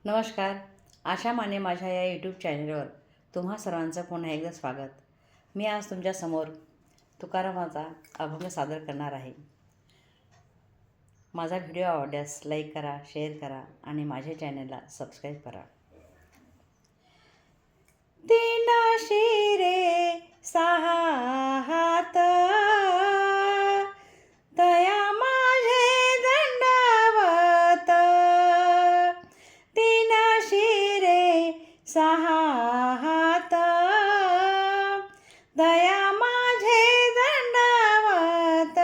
नमस्कार. आशा माने माझ्या या यूट्यूब चॅनलवर तुम्हा सर्वांचं पुन्हा एकदा स्वागत. मी आज तुमच्यासमोर तुकारामाचा अभंग सादर करणार आहे. माझा व्हिडिओ आवडल्यास लाईक करा, शेअर करा आणि माझ्या चॅनलला सबस्क्राईब करा. तीन शिरे सहा हात तया माझे दंडवत. तीन शिरे सहा हात दया माझे दंडवत.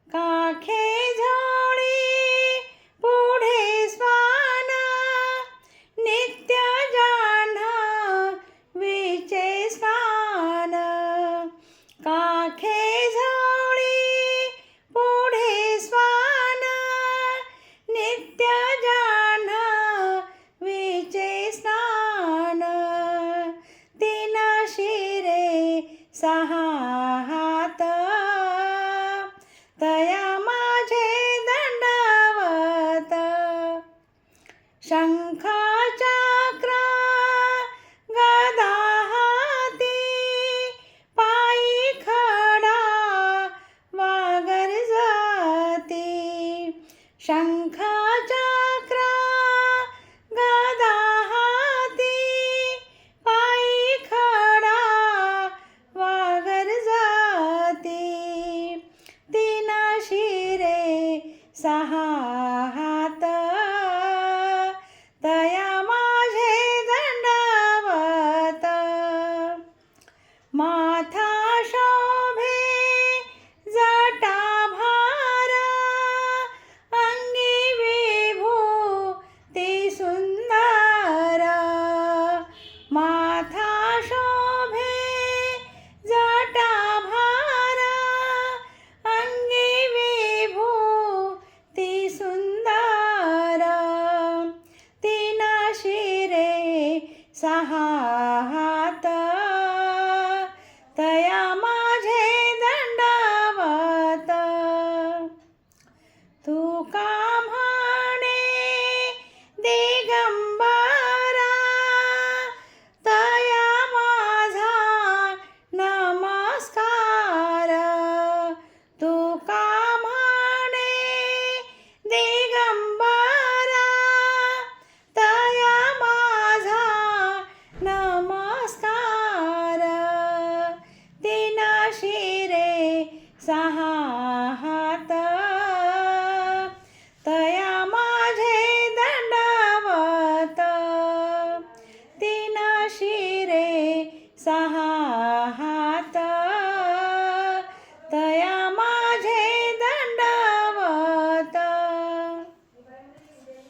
काखे झोळी पुढे स्वान नित्य जान्हवीचे स्नान. काखे झोळी पुढे स्वान नित्य जान्हवीचे स्नान. तीन शिरे सहा हात तया माझे दंडवत. शंख चक्र गदा हाती पायी खडा वागर जाती. शंख चक्र गदा हाती पायी खडा वागर जाती. तीन शिरे सहा हात तया माझे दंडवत. माथा शोभे जटा भार अंगी विभूती सुंदर. माथा शोभे जटा भार अंगी विभूती सुंदर. तीन शिरे सहा हात तया माझे दंडवत. तुका म्हणे दिगंबरा तया माझा नमस्कार. तुका म्हणे दिगंबरा तया माझा नमस्कार. तीन शिरे सहा हात तया माझे दंडवत. तीन शिरे सहा